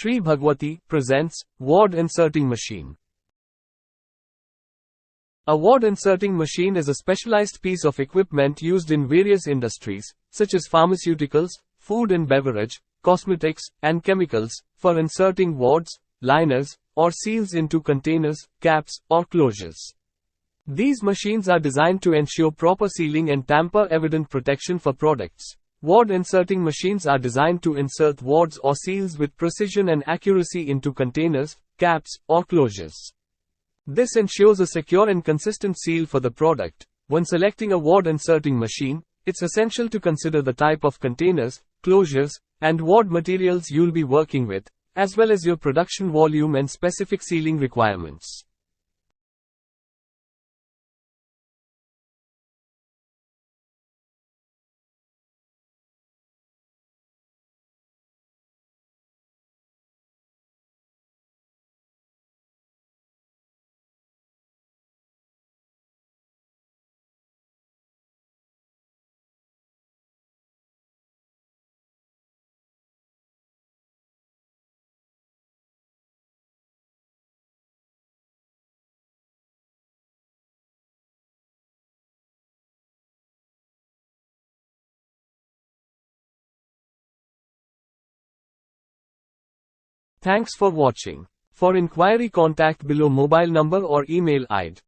Shri Bhagwati presents Wad Inserting Machine. A wad inserting machine is a specialized piece of equipment used in various industries, such as pharmaceuticals, food and beverage, cosmetics, and chemicals, for inserting wads, liners, or seals into containers, caps, or closures. These machines are designed to ensure proper sealing and tamper-evident protection for products. Wad inserting machines are designed to insert wads or seals with precision and accuracy into containers, caps, or closures. This ensures a secure and consistent seal for the product. When selecting a wad inserting machine, it's essential to consider the type of containers, closures, and wad materials you'll be working with, as well as your production volume and specific sealing requirements. Thanks for watching. For inquiry, contact below mobile number or email ID.